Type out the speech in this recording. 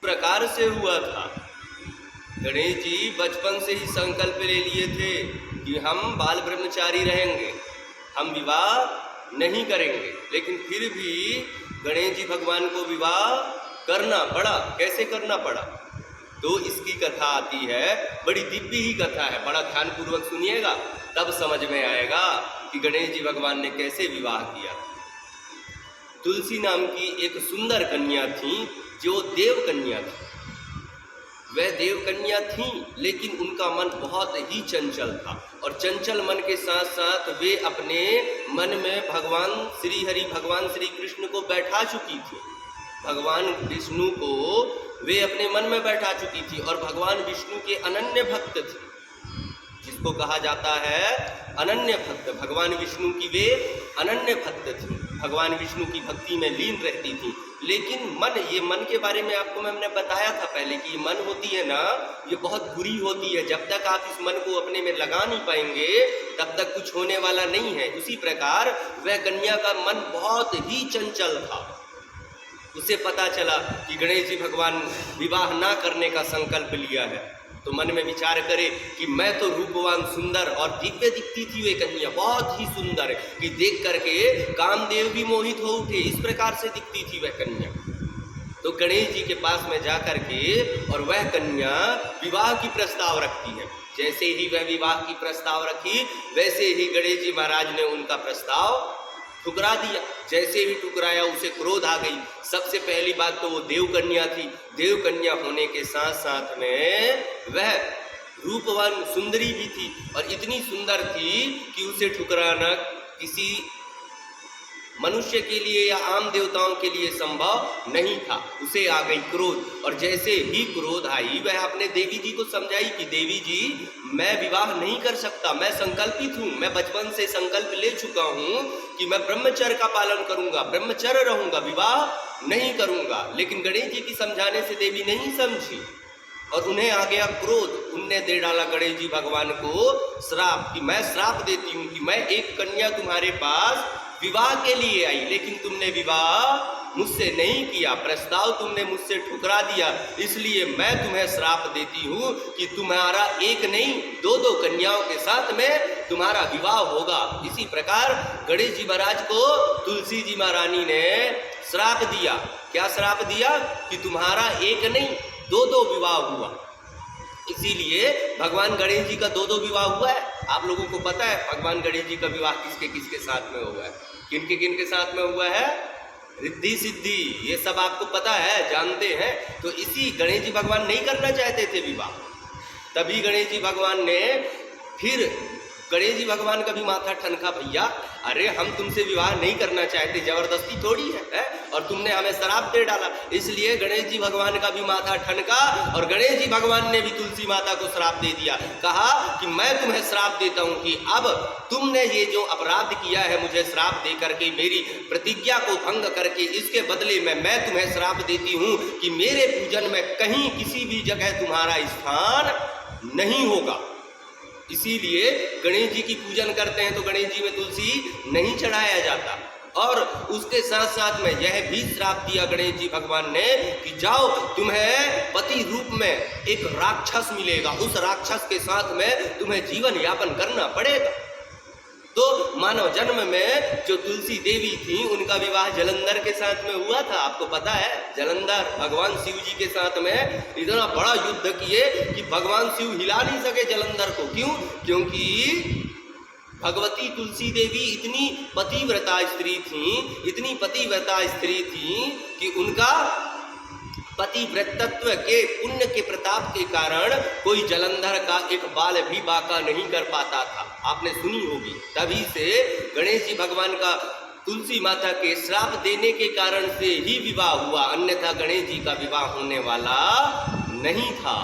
प्रकार से हुआ था। गणेश जी बचपन से ही संकल्प ले लिए थे कि हम बाल ब्रह्मचारी रहेंगे, हम विवाह नहीं करेंगे, लेकिन फिर भी गणेश जी भगवान को विवाह करना पड़ा। कैसे करना पड़ा? तो इसकी कथा आती है, बड़ी दिव्य ही कथा है, बड़ा ध्यानपूर्वक सुनिएगा, तब समझ में आएगा कि गणेश जी भगवान ने कैसे विवाह किया। तुलसी नाम की एक सुंदर कन्या थी, जो देव कन्या थी। वह देव कन्या थी, लेकिन उनका मन बहुत ही चंचल था, और चंचल मन के साथ साथ वे अपने मन में भगवान श्री हरि, भगवान श्री कृष्ण को बैठा चुकी थी। भगवान विष्णु को वे अपने मन में बैठा चुकी थी, और भगवान विष्णु के अनन्य भक्त थे, जिसको कहा जाता है अनन्य भक्त। भगवान विष्णु की वे अनन्य भक्त थी, भगवान विष्णु की भक्ति में लीन रहती थी। लेकिन मन, ये मन के बारे में आपको मैंने बताया था पहले कि ये मन होती है ना, ये बहुत बुरी होती है। जब तक आप इस मन को अपने में लगा नहीं पाएंगे, तब तक कुछ होने वाला नहीं है। उसी प्रकार वह कन्या का मन बहुत ही चंचल था। उसे पता चला कि गणेश जी भगवान विवाह ना करने का संकल्प लिया है, तो मन में विचार करे कि मैं तो रूपवान, सुंदर और दिव्य दिखती थी वे कन्या, बहुत ही सुंदर, कि देख करके कामदेव भी मोहित हो उठे, इस प्रकार से दिखती थी वह कन्या। तो गणेश जी के पास में जा करके और वह कन्या विवाह की प्रस्ताव रखती है। जैसे ही वह विवाह की प्रस्ताव रखी, वैसे ही गणेश जी महाराज ने उनका प्रस्ताव ठुकरा दिया। जैसे ही ठुकराया, उसे क्रोध आ गई। सबसे पहली बात तो वो देव कन्या थी, देव कन्या होने के साथ साथ में वह रूपवान सुंदरी भी थी, और इतनी सुंदर थी कि उसे ठुकराना किसी मनुष्य के लिए या आम देवताओं के लिए संभव नहीं था। उसे आ गई क्रोध, और जैसे ही क्रोध आई, वह अपने देवी जी को समझाई कि देवी जी, मैं विवाह नहीं कर सकता, मैं संकल्पित हूँ, मैं बचपन से संकल्प ले चुका हूँ कि मैं ब्रह्मचर्य का पालन करूंगा, ब्रह्मचर्य रहूंगा, विवाह नहीं करूंगा। लेकिन गणेश जी की समझाने से देवी नहीं समझी, और उन्हें आ गया क्रोध। उनने दे डाला गणेश जी भगवान को श्राप, कि मैं श्राप देती हूँ कि मैं एक कन्या तुम्हारे पास विवाह के लिए आई, लेकिन तुमने विवाह मुझसे नहीं किया, प्रस्ताव तुमने मुझसे ठुकरा दिया, इसलिए मैं तुम्हें श्राप देती हूँ कि तुम्हारा एक नहीं, दो दो कन्याओं के साथ में तुम्हारा विवाह होगा। इसी प्रकार गणेश जी महाराज को तुलसी जी महारानी ने श्राप दिया। क्या श्राप दिया? कि तुम्हारा एक नहीं, दो दो विवाह हुआ। इसीलिए भगवान गणेश जी का दो दो विवाह हुआ है। आप लोगों को पता है भगवान गणेश जी का विवाह किसके किसके साथ में हुआ है, किन के साथ में हुआ है? रिद्धि सिद्धि, ये सब आपको पता है, जानते हैं। तो इसी गणेश जी भगवान नहीं करना चाहते थे विवाह, तभी गणेश जी भगवान ने फिर गणेश जी भगवान का भी माथा ठनका, भैया अरे हम तुमसे विवाह नहीं करना चाहते, जबरदस्ती थोड़ी है? और तुमने हमें श्राप दे डाला। इसलिए गणेश जी भगवान का भी माथा ठनका, और गणेश जी भगवान ने भी तुलसी माता को श्राप दे दिया। कहा कि मैं तुम्हें श्राप देता हूँ कि अब तुमने ये जो अपराध किया है, मुझे श्राप दे करके, मेरी प्रतिज्ञा को भंग करके, इसके बदले में मैं तुम्हें श्राप देती हूँ कि मेरे पूजन में कहीं किसी भी जगह तुम्हारा स्थान नहीं होगा। इसीलिए गणेश जी की पूजन करते हैं तो गणेश जी में तुलसी नहीं चढ़ाया जाता। और उसके साथ साथ में यह भी श्राप दिया गणेश जी भगवान ने कि जाओ, तुम्हें पति रूप में एक राक्षस मिलेगा, उस राक्षस के साथ में तुम्हें जीवन यापन करना पड़ेगा। तो मानव जन्म में जो तुलसी देवी थी, उनका विवाह जलंधर के साथ में हुआ था। आपको पता है, जलंधर भगवान शिव जी के साथ में इतना बड़ा युद्ध किए कि भगवान शिव हिला नहीं सके जलंधर को। क्यों? क्योंकि भगवती तुलसी देवी इतनी पतिव्रता स्त्री थी, इतनी पतिव्रता स्त्री थी कि उनका पतिव्रतत्व के पुण्य के प्रताप के कारण कोई जलंधर का एक बाल भी बाका नहीं कर पाता था। आपने सुनी होगी। तभी से गणेश जी भगवान का तुलसी माता के श्राप देने के कारण से ही विवाह हुआ, अन्यथा गणेश जी का विवाह होने वाला नहीं था।